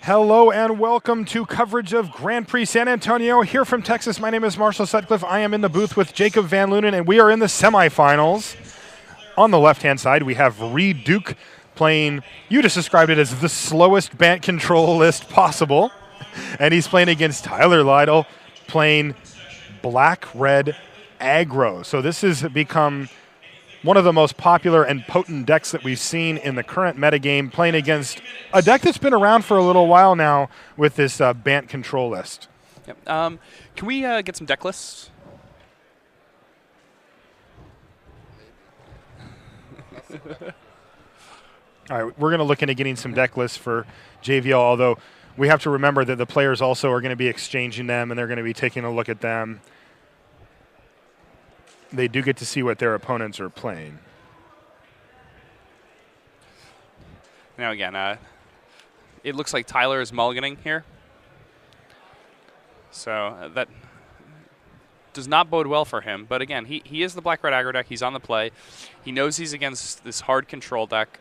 Hello and welcome to coverage of Grand Prix San Antonio here from Texas. My name is Marshall Sutcliffe. I am in the booth with Jacob Van Lunen, and we are in the semifinals. On the left-hand side, we have Reed Duke playing, you just described it as the slowest bant control list possible. And he's playing against Tyler Lydell, playing black-red aggro. So this has become one of the most popular and potent decks that we've seen in the current metagame, playing against a deck that's been around for a little while now with this bant control list. Yep. Can we get some deck lists? All right, we're going to look into getting some deck lists for JVL, although we have to remember that the players also are going to be exchanging them, and they're going to be taking a look at them. They do get to see what their opponents are playing. Now again, it looks like Tyler is mulliganing here. So that does not bode well for him. But again, he is the black-red aggro deck. He's on the play. He knows he's against this hard control deck.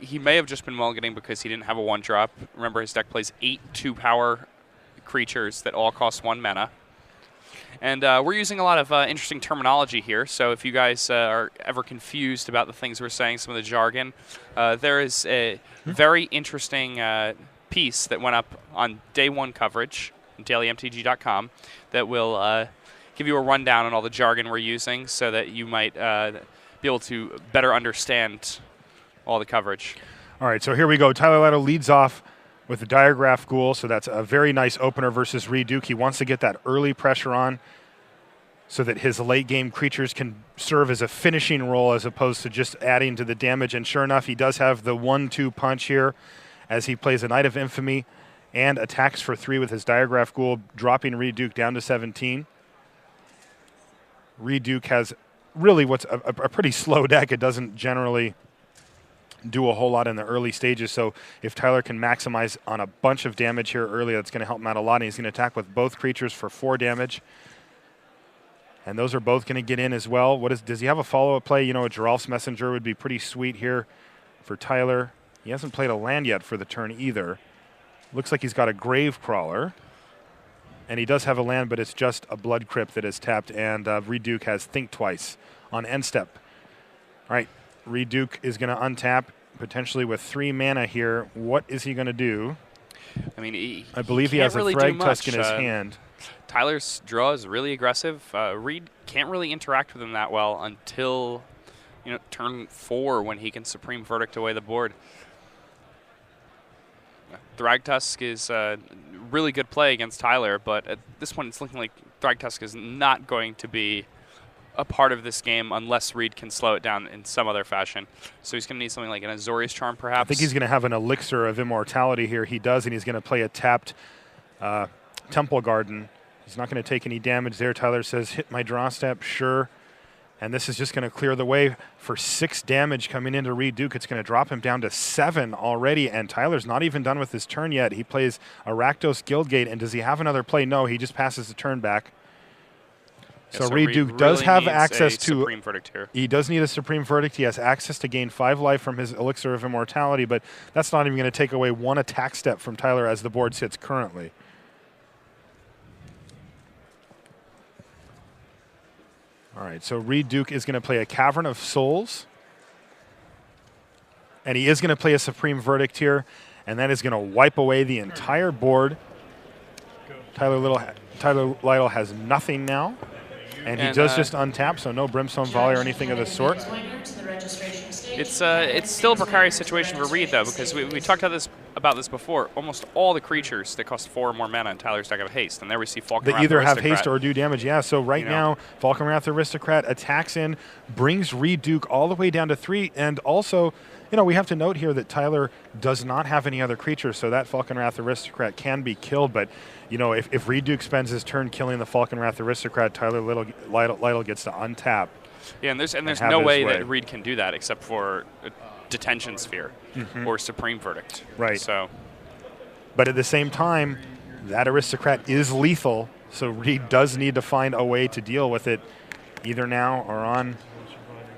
He may have just been mulliganing because he didn't have a 1-drop. Remember, his deck plays 8 2-power creatures that all cost 1 mana. And we're using a lot of interesting terminology here, so if you guys are ever confused about the things we're saying, some of the jargon, there is a very interesting piece that went up on day 1 coverage on dailymtg.com that will give you a rundown on all the jargon we're using so that you might be able to better understand all the coverage. All right, so here we go. Tyler Lydell leads off with the Diagraph Ghoul, so that's a very nice opener versus Reed Duke. He wants to get that early pressure on so that his late-game creatures can serve as a finishing role as opposed to just adding to the damage. And sure enough, he does have the 1-2 punch here as he plays a Knight of Infamy and attacks for 3 with his Diagraph Ghoul, dropping Reed Duke down to 17. Reed Duke has really what's a pretty slow deck. It doesn't generally do a whole lot in the early stages, so if Tyler can maximize on a bunch of damage here early, that's going to help him out a lot, and he's going to attack with both creatures for 4 damage. And those are both going to get in as well. Does he have a follow-up play? You know, a Geralf's Messenger would be pretty sweet here for Tyler. He hasn't played a land yet for the turn either. Looks like he's got a Grave Crawler. And he does have a land, but it's just a Blood Crypt that is tapped, and Reed Duke has Think Twice on end step. All right, Reed Duke is going to untap, potentially with 3 mana here. What is he going to do? I mean, I believe he has a Thrag Tusk in his hand. Tyler's draw is really aggressive. Reed can't really interact with him that well until turn 4 when he can Supreme Verdict away the board. Thrag Tusk is a really good play against Tyler, but at this point it's looking like Thrag Tusk is not going to be a part of this game unless Reed can slow it down in some other fashion. So he's going to need something like an Azorius Charm, perhaps. I think he's going to have an Elixir of Immortality here. He does, and he's going to play a tapped Temple Garden. He's not going to take any damage there. Tyler says, hit my draw step, sure. And this is just going to clear the way for 6 damage coming into Reed Duke. It's going to drop him down to 7 already, and Tyler's not even done with his turn yet. He plays a Rakdos Guildgate, and does he have another play? No, he just passes the turn back. So Reed Duke does have access to Supreme Verdict here. He does need a Supreme Verdict. He has access to gain 5 life from his Elixir of Immortality, but that's not even going to take away 1 attack step from Tyler as the board sits currently. All right, so Reed Duke is going to play a Cavern of Souls, and he is going to play a Supreme Verdict here, and that is going to wipe away the entire board. Tyler Lydell has nothing now. And he does just untap, so no Brimstone Volley or anything of the sort. It's still a precarious situation for Reed, though, because we talked about this before. Almost all the creatures that cost 4 or more mana in Tyler's deck have haste, and there we see Falcon Wrath They either Aristocrat. have haste or do damage, yeah. So right now, Falcon Wrath Aristocrat attacks in, brings Reed Duke all the way down to 3, and also, we have to note here that Tyler does not have any other creatures, so that Falcon Wrath Aristocrat can be killed, but if Reed Duke spends his turn killing the Falcon Wrath Aristocrat, Tyler Lydell gets to untap. Yeah, and there's no way that Reed can do that except for a Detention Sphere or Supreme Verdict. Right. So, but at the same time, that Aristocrat is lethal, so Reed does need to find a way to deal with it either now or on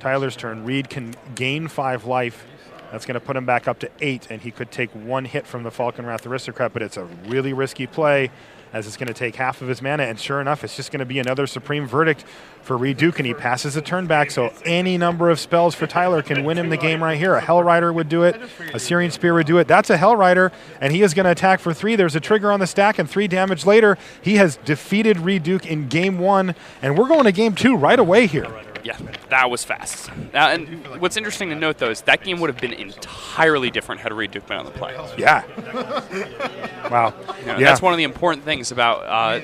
Tyler's turn. Reed can gain 5 life That's going to put him back up to 8, and he could take 1 hit from the Falconwrath Aristocrat, but it's a really risky play as it's going to take half of his mana, and sure enough, it's just going to be another Supreme Verdict for Reed Duke, and he passes a turn back, so any number of spells for Tyler can win him the game right here. A Hell Rider would do it. A Searing Spear would do it. That's a Hell Rider, and he is going to attack for 3. There's a trigger on the stack, and 3 damage later, he has defeated Reed Duke in Game 1, and we're going to Game 2 right away here. Yeah, that was fast. Now, and what's interesting to note, though, is that game would have been entirely different had Reed Duke been on the play. Yeah. Wow. Yeah. That's one of the important things about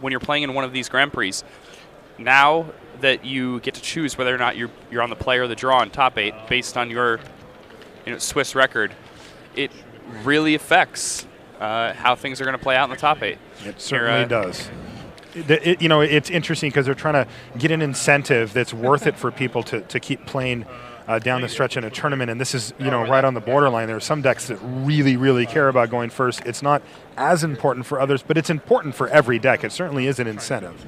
when you're playing in one of these Grand Prix. Now that you get to choose whether or not you're on the play or the draw in top 8 based on your Swiss record, it really affects how things are going to play out in the top 8. It certainly does. It's interesting because they're trying to get an incentive that's worth it for people to keep playing down the stretch in a tournament, and this is right on the borderline. There are some decks that really, really care about going first. It's not as important for others, but it's important for every deck. It certainly is an incentive.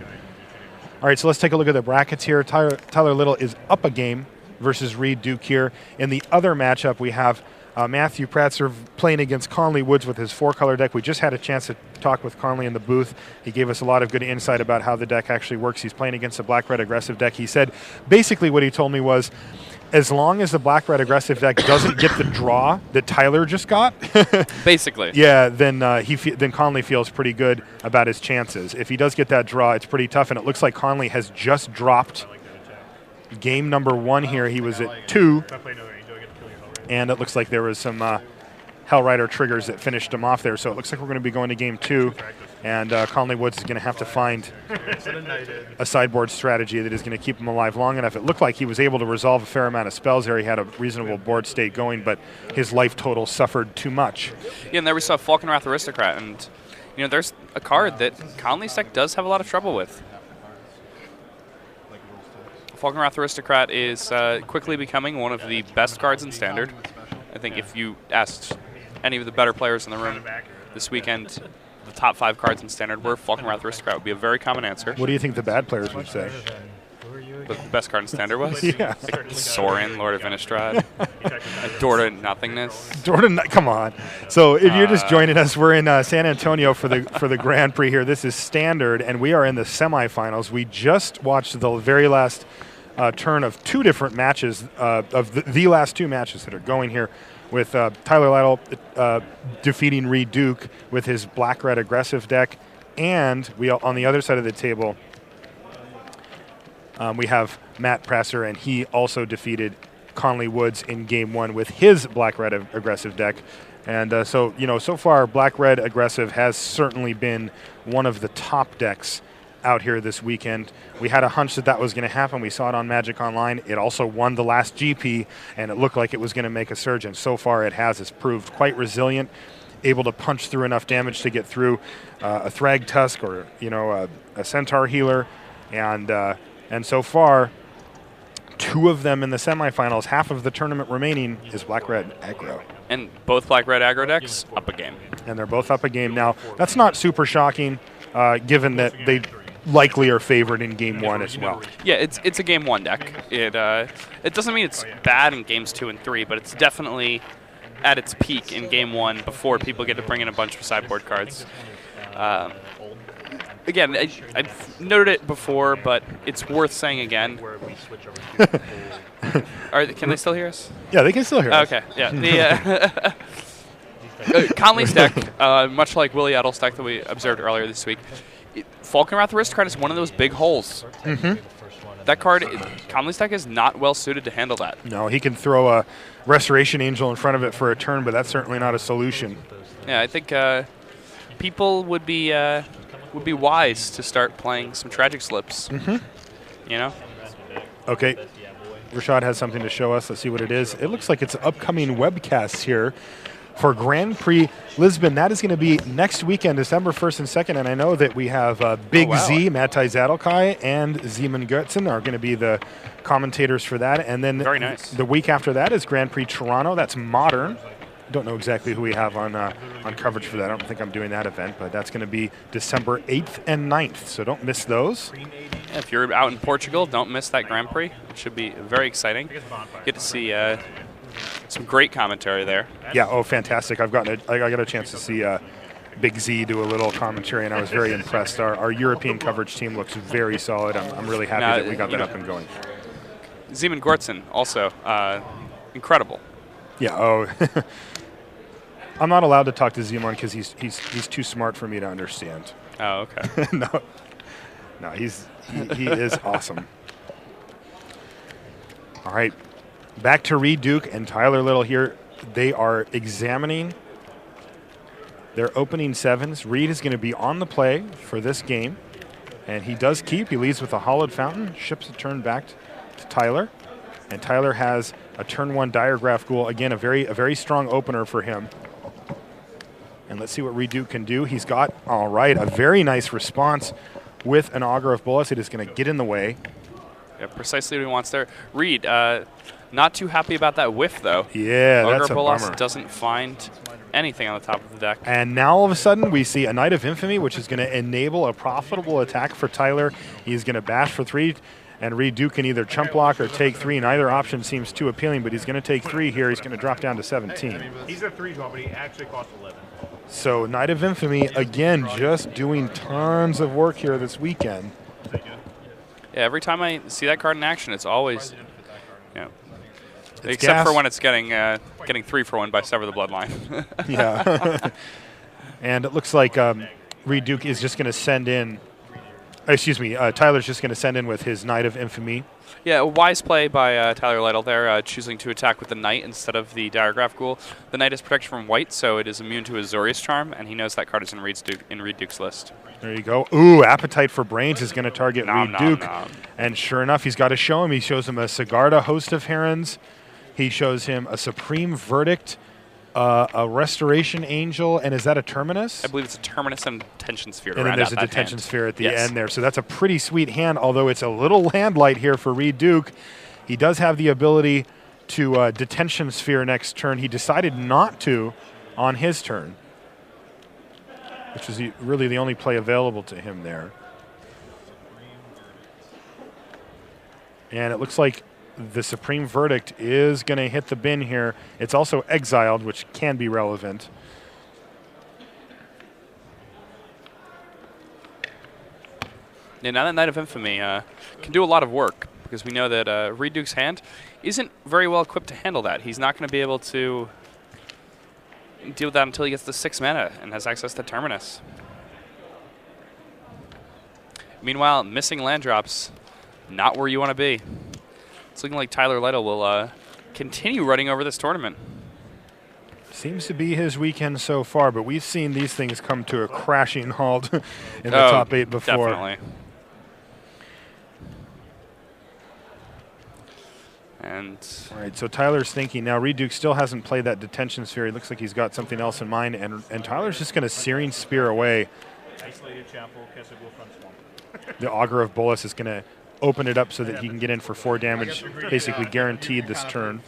All right, so let's take a look at the brackets here. Tyler Lydell is up a game versus Reed Duke here. In the other matchup, we have Matthew Prather playing against Conley Woods with his 4-color deck. We just had a chance to talk with Conley in the booth. He gave us a lot of good insight about how the deck actually works. He's playing against a black-red aggressive deck. He said basically what he told me was, as long as the black-red aggressive deck doesn't get the draw that Tyler just got, basically, yeah, then Conley feels pretty good about his chances. If he does get that draw, it's pretty tough, and it looks like Conley has just dropped game number 1 here. He was at 2. And it looks like there was some Hell Rider triggers that finished him off there. So it looks like we're going to be going to Game 2. And Conley Woods is going to have to find a sideboard strategy that is going to keep him alive long enough. It looked like he was able to resolve a fair amount of spells there. He had a reasonable board state going, but his life total suffered too much. Yeah, and there we saw Falconwrath Aristocrat. And, there's a card that Conley's deck does have a lot of trouble with. Falconwrath Aristocrat is quickly becoming one of the best cards in Standard. I think if you asked any of the better players in the room this weekend, the top 5 cards in Standard were Falconwrath Aristocrat would be a very common answer. What do you think the bad players would say? The best card in Standard was? Yeah. Sorin, Lord of Innistrad. Dorda Nothingness. Come on. So if you're just joining us, we're in San Antonio for the Grand Prix here. This is Standard, and we are in the semifinals. We just watched the very last turn of 2 different matches, of the last 2 matches that are going here, with Tyler Lydell defeating Reed Duke with his black-red aggressive deck, and we on the other side of the table we have Matt Prather, and he also defeated Conley Woods in Game 1 with his black-red aggressive deck. And so far, black-red aggressive has certainly been one of the top decks out here this weekend. We had a hunch that was going to happen. We saw it on Magic Online. It also won the last GP, and it looked like it was going to make a surge, and so far it has. It's proved quite resilient, able to punch through enough damage to get through a Thrag Tusk or a Centaur Healer, and so far 2 of them in the semifinals. Half of the tournament remaining is black-red aggro. And both black-red aggro decks up a game. And they're both up a game. Now, that's not super shocking, given that they likely are favored in Game 1 as well. Yeah, it's a Game 1 deck. It doesn't mean it's bad in Games 2 and 3, but it's definitely at its peak in Game 1 before people get to bring in a bunch of sideboard cards. Again, I've noted it before, but it's worth saying again. Can they still hear us? Yeah, they can still hear us. Okay, yeah. Conley's deck, much like Willie Edel's deck that we observed earlier this week, Falconwrath Aristocrat is one of those big holes. Mm-hmm. That card, Conley's deck is not well suited to handle that. No, he can throw a Restoration Angel in front of it for a turn, but that's certainly not a solution. Yeah, I think people would be wise to start playing some Tragic Slips. Mm-hmm. Okay. Rashad has something to show us. Let's see what it is. It looks like it's upcoming webcasts here for Grand Prix Lisbon. That is going to be next weekend, December 1st and 2nd, and I know that we have Big Z, Matej Zadelkai, and Zeman Gertzen are going to be the commentators for that. And then very nice. The week after that is Grand Prix Toronto. That's modern. Don't know exactly who we have on coverage for that. I don't think I'm doing that event, but that's going to be December 8th and 9th, so don't miss those. Yeah, if you're out in Portugal, don't miss that Grand Prix. It should be very exciting. Get to see Some great commentary there. Yeah, oh, fantastic. I got a chance to see Big Z do a little commentary, and I was very impressed. Our European coverage team looks very solid. I'm really happy that we got that up and going. Zeman Gortzen, also incredible. Yeah, oh. I'm not allowed to talk to Zeman because he's too smart for me to understand. Oh, okay. No, he is awesome. All right, back to Reed Duke and Tyler Lydell here. They are examining their opening sevens. Reed is going to be on the play for this game, and he does keep. He leads with a hollowed fountain, ships a turn back to Tyler, and Tyler has a turn 1 diagraph ghoul. Again, a very strong opener for him. And let's see what Reed Duke can do. He's got, all right, a very nice response with an Augur of Bolas. It is going to get in the way. Yeah, precisely what he wants there. Reed, not too happy about that whiff, though. Yeah, Augur that's a Bolas bummer. doesn't find anything on the top of the deck. And now all of a sudden we see a Knight of Infamy, which is going to enable a profitable attack for Tyler. He's going to bash for 3, and Reed Duke can either chump block or take 3. Neither option seems too appealing, but he's going to take 3 here. He's going to drop down to 17. He's a 3-12, but he actually costs 11. So Knight of Infamy, again, just doing tons of work here this weekend. Yeah, every time I see that card in action, it's always, except gas. for when it's getting 3 for 1 by Sever the Bloodline. Yeah. And it looks like Reed Duke is just going to send in, Tyler's just going to send in with his Knight of Infamy. Yeah, a wise play by Tyler Lydell there, choosing to attack with the Knight instead of the Diagraph Ghoul. The Knight is protection from white, so it is immune to Azorius Charm, and he knows that card is in Reed Duke's list. There you go. Ooh, Appetite for Brains is going to target Nom, Reed Duke. nom. And sure enough, he's got to show him. He shows him a Sigarda, Host of Herons. He shows him a Supreme Verdict, a Restoration Angel, and is that a Terminus? I believe it's a Terminus and Detention Sphere to And then round there's out a that Detention hand. Sphere at the Yes. end there. So that's a pretty sweet hand, although it's a little land light here for Reed Duke. He does have the ability to Detention Sphere next turn. He decided not to on his turn, which is really the only play available to him there. And it looks like the Supreme Verdict is going to hit the bin here. It's also exiled, which can be relevant. Yeah, now that Knight of Infamy can do a lot of work, because we know that Reed Duke's hand isn't very well equipped to handle that. He's not going to be able to deal with that until he gets the 6 mana and has access to Terminus. Meanwhile, missing land drops, not where you want to be. It's looking like Tyler Lydell will continue running over this tournament. Seems to be his weekend so far, but we've seen these things come to a crashing halt in the top 8 before. Definitely. And All right, so Tyler's thinking now. Reed Duke still hasn't played that Detention Sphere. He looks like he's got something else in mind, and Tyler's just going to Searing Spear away. Isolated Chapel, Kessel Front Swamp. The Augur of Bolas is going to open it up so that he can get in for 4 damage, basically guaranteed this turn.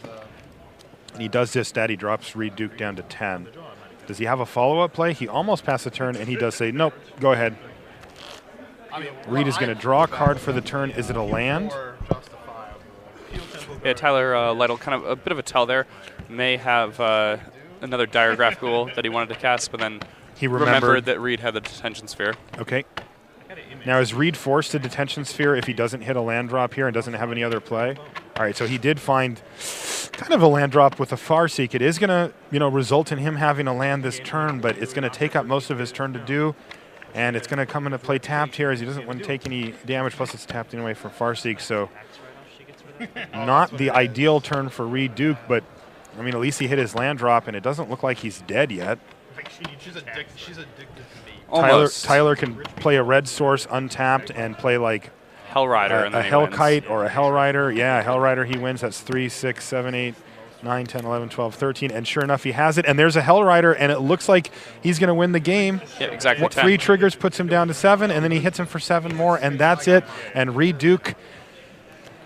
And he does just that. He drops Reed Duke down to 10. Does he have a follow-up play? He almost passed the turn, and he does say, nope, go ahead. Reed is going to draw a card for the turn. Is it a land? yeah, Tyler Lydell, kind of a bit of a tell there. May have another Diagraph Ghoul that he wanted to cast, but then He remembered that Reed had the Detention Sphere. Okay. Now, is Reed forced to Detention Sphere if he doesn't hit a land drop here and doesn't have any other play? All right, so he did find kind of a land drop with a Farseek. It is going to, result in him having a land this turn, but it's going to take up most of his turn to do, and it's going to come into play tapped here as he doesn't want to take any damage, plus it's tapped anyway for Farseek, so not the ideal turn for Reed Duke, but, at least he hit his land drop, and it doesn't look like he's dead yet. She's addicted to me. Almost. Tyler can play a red source untapped and play like Hell Rider. a Hell Kite or a Hell Rider. Yeah, Hell Rider, he wins. That's 3, 6, 7, 8, 9, 10, 11, 12, 13. And sure enough, he has it. And there's a Hell Rider, and it looks like he's going to win the game. Yeah, exactly. 3 triggers puts him down to 7, and then he hits him for 7 more, and that's it. And Reed Duke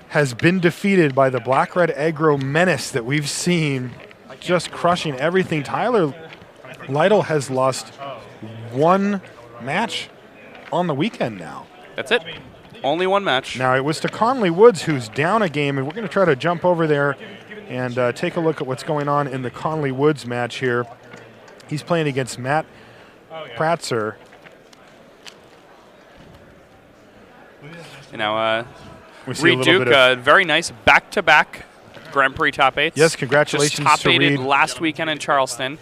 has been defeated by the black-red aggro menace that we've seen, just crushing everything. Tyler Lydell has lost 1 match on the weekend now. That's it. Only 1 match. Now, it was to Conley Woods, who's down a game, and we're going to try to jump over there and take a look at what's going on in the Conley Woods match here. He's playing against Matt Prather. You know, We see a Reed little Duke, bit of- very nice back-to-back Grand Prix top 8s. Yes, congratulations Just top to 8'd Reed. last weekend in Charleston.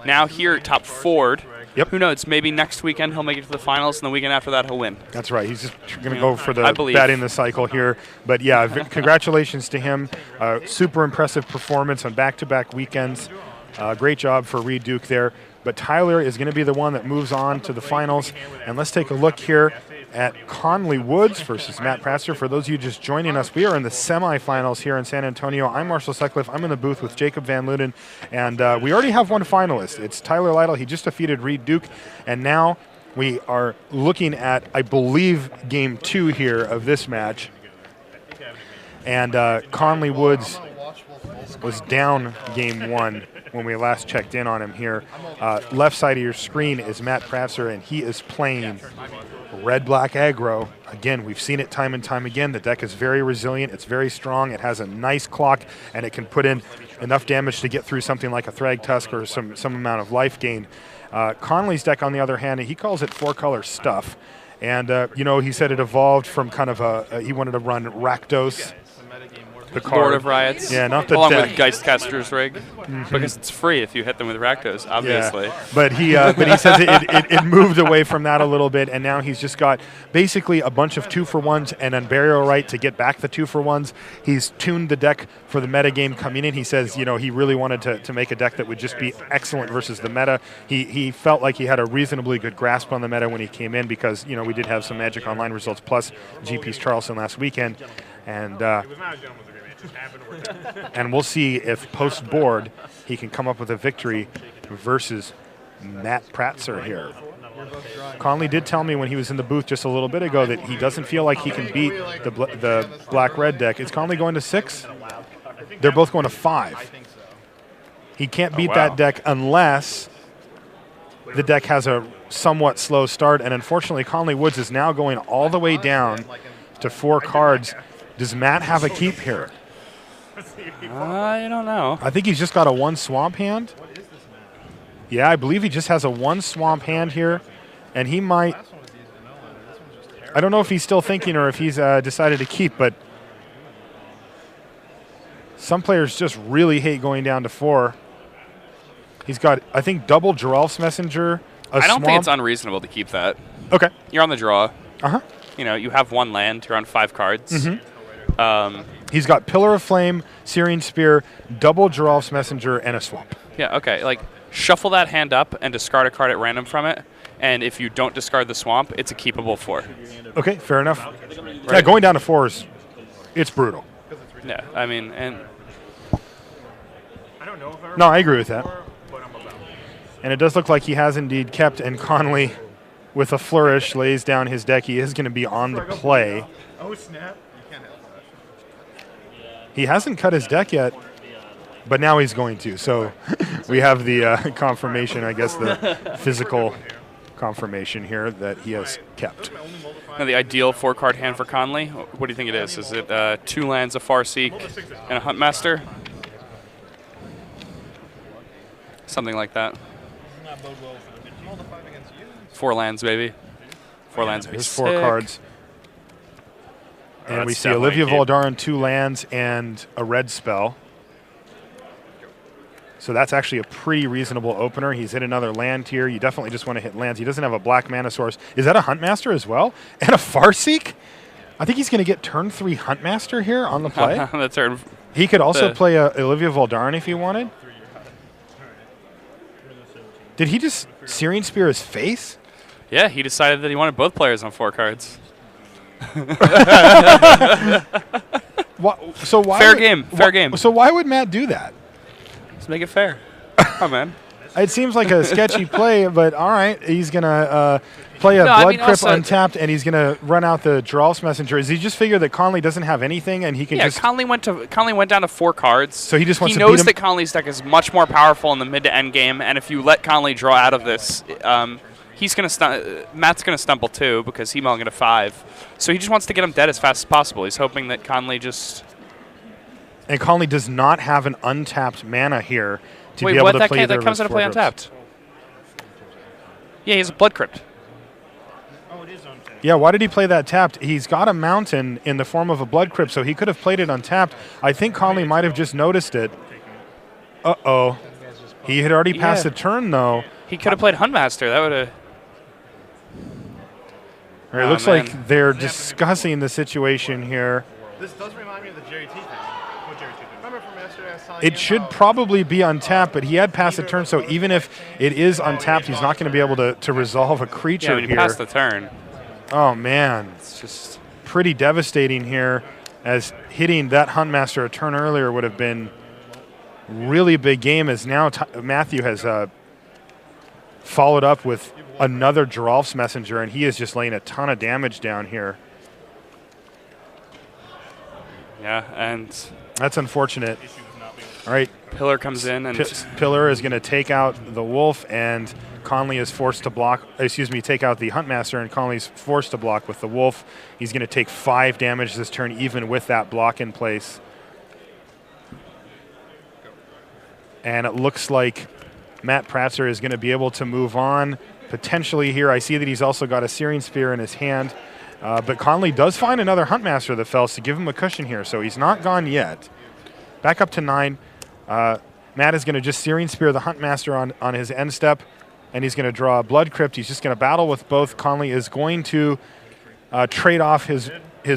Now here, top 4'd. Yep. Who knows? Maybe next weekend he'll make it to the finals, and the weekend after that he'll win. That's right. He's just going to go for I the believe. batting the cycle here. But yeah, congratulations to him. Super impressive performance on back-to-back weekends. Great job for Reed Duke there. But Tyler is going to be the one that moves on to the finals. And let's take a look here at Conley Woods versus Matt Prather. For those of you just joining us, we are in the semifinals here in San Antonio. I'm Marshall Sutcliffe. I'm in the booth with Jacob Van Luden. And we already have one finalist. It's Tyler Lydell. He just defeated Reed Duke. And now we are looking at, I believe, game 2 here of this match. And Conley Woods was down game 1 when we last checked in on him here. Left side of your screen is Matt Prather, and he is playing red-black aggro. Again, we've seen it time and time again. The deck is very resilient. It's very strong. It has a nice clock, and it can put in enough damage to get through something like a Thrag Tusk or some amount of life gain. Conley's deck, on the other hand, he calls it 4-color stuff. And, he said it evolved from kind of he wanted to run Rakdos, the card. Lord of Riots. Yeah, not the along deck. with Geistcaster's Rig, because it's free if you hit them with Rakdos, obviously. Yeah. But he says it moved away from that a little bit, and now he's just got basically a bunch of 2-for-1s and a burial right to get back the 2-for-1s. He's tuned the deck for the meta game coming in. He says, he really wanted to make a deck that would just be excellent versus the meta. He felt like he had a reasonably good grasp on the meta when he came in because, we did have some Magic Online results plus GP's Charleston last weekend. And and we'll see if post-board he can come up with a victory versus Matt Prather here. Conley did tell me when he was in the booth just a little bit ago that he doesn't feel like he can beat the black-red deck. Is Conley going to 6? They're both going to 5. He can't beat that deck unless the deck has a somewhat slow start, and unfortunately Conley Woods is now going all the way down to 4 cards. Does Matt have a keep here? I don't know. I think he's just got a 1 swamp hand. Yeah, I believe he just has a 1 swamp hand here, and he might. I don't know if he's still thinking or if he's decided to keep, but some players just really hate going down to 4. He's got, I think, double Geralf's Messenger. I don't think it's unreasonable to keep that. Okay. You're on the draw. Uh-huh. You have 1 land. You're on 5 cards. Mm-hmm. He's got Pillar of Flame, Searing Spear, double Geralf's Messenger, and a swamp. Yeah, okay. Like, shuffle that hand up and discard a card at random from it. And if you don't discard the swamp, it's a keepable 4. Okay, fair enough. Right. Yeah, going down to 4s, it's brutal. Yeah, I mean, and I don't know if I No, I agree with that. but I'm about. And it does look like he has indeed kept, and Conley, with a flourish, lays down his deck. He is going to be on the play. Oh, snap. He hasn't cut his deck yet, but now he's going to. So we have the confirmation, I guess, the physical confirmation here that he has kept. now the ideal 4-card hand for Conley, what do you think it is? Is it 2 lands, a Farseek, and a Huntmaster? Something like that. 4 lands, baby. 4 lands would be There's sick. 4 cards. And we that's see Olivia definitely Voldaren, 2 lands, and a red spell. So that's actually a pretty reasonable opener. He's hit another land tier. You definitely just want to hit lands. He doesn't have a black mana source. Is that a Huntmaster as well? And a Farseek? I think he's going to get turn 3 Huntmaster here on the play. the turn. He could also play a Olivia Voldaren if he wanted. Did he just Searing Spear his face? Yeah, he decided that he wanted both players on 4 cards. So why Fair would- game. Fair game. So why would Matt do that? Let's make it fair. Come on, man. It seems like a sketchy play, but all right. He's going to play a No, I Blood mean, Crypt also- untapped, and he's going to run out the Geralf's Messenger. Does he just figure that Conley doesn't have anything, and he can Yeah, just... Conley went down to 4 cards. So he just wants to He knows beat him? that Conley's deck is much more powerful in the mid to end game, and if you let Conley draw out of this, he's gonna Matt's gonna stumble too because he mulliganed a 5. So he just wants to get him dead as fast as possible. He's hoping that Conley just And Conley does not have an untapped mana here to Wait, be able what? to That play can't, either that of comes his into play 4 drops. untapped. Yeah, he has a Blood Crypt. Oh, it is untapped. Yeah, why did he play that tapped? He's got a mountain in the form of a Blood Crypt, so he could have played it untapped. I think Conley might have just noticed it. Uh-oh. He had already passed Yeah. a turn, though. He could have played Huntmaster. That would have. It Oh, looks man. like they're discussing the situation here. This does remind me of the Jerry T thing. What Jerry T thing? Remember from yesterday I was telling It you should how- probably be untapped, but he had passed a turn, so even if it is untapped, he's not going to be able to resolve a Yeah, creature when you here. pass the turn, Oh, man. it's just. Pretty devastating here, as hitting that Huntmaster a turn earlier would have been really big game, as now Matthew has followed up with another Geralf's Messenger, and he is just laying a ton of damage down here. Yeah, and That's unfortunate. All right, Pillar comes in and. Pillar is going to take out the Wolf, and Conley is forced to block, take out the Huntmaster, and Conley's forced to block with the Wolf. He's going to take 5 damage this turn, even with that block in place. And it looks like Matt Prather is going to be able to move on potentially here. I see that he's also got a Searing Spear in his hand. But Conley does find another Huntmaster that fells to give him a cushion here, so he's not gone yet. Back up to 9. Matt is going to just Searing Spear the Huntmaster on his end step, and he's going to draw a Blood Crypt. He's just going to battle with both. Conley is going to trade off his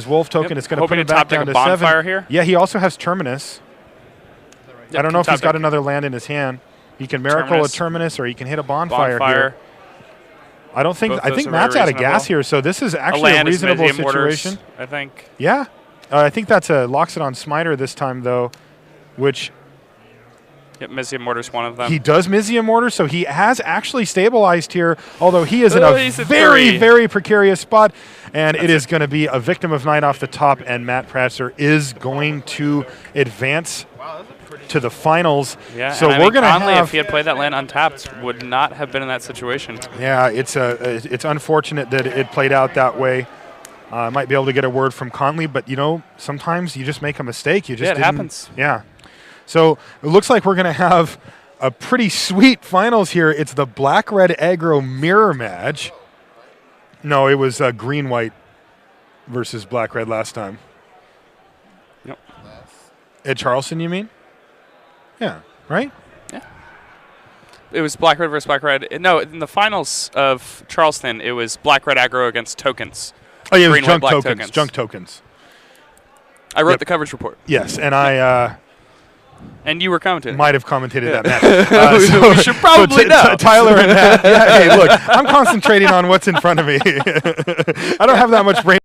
Wolf token. Yep. It's going to Hoping put him to back top deck down a to 7. Bonfire here? Yeah, he also has Terminus. Yep, I don't know if can he's top got deck another land in his hand. He can Miracle a Terminus, or he can hit a Bonfire here. I don't think. Both I those think are Matt's very out of gas reasonable. here, so this is A actually a land is reasonable Mizium Mortars, situation. I think. Yeah, I think that's a locks it on Smiter this time though, which Yep, Mizium Mortar's one of them. he does Mizium Mortar, so he has actually stabilized here. Although he is in a he's at very 3. very precarious spot, and it is going to be a victim of night off the top, and Matt Prather is going to advance to the finals. Yeah, so and I we're mean, going to Conley, have. if he had played that land untapped, would not have been in that situation. Yeah, it's unfortunate that it played out that way. I might be able to get a word from Conley, but sometimes you just make a mistake. You just Yeah, it didn't- happens. Yeah. So it looks like we're going to have a pretty sweet finals here. It's the black-red aggro mirror match. No, it was green-white versus black-red last time. Yep. At Charleston, you mean? Yeah, right? It was Black Red versus Black Red. No, in the finals of Charleston, it was Black Red aggro against tokens. Oh, yeah, it was Green, white, junk black tokens. tokens. Junk tokens. I wrote Yep. the coverage report, Yes, and I and you were commenting. might have commentated Yeah. that match. We should probably know. Tyler and Matt. Yeah, hey, look, I'm concentrating on what's in front of me. I don't have that much brain.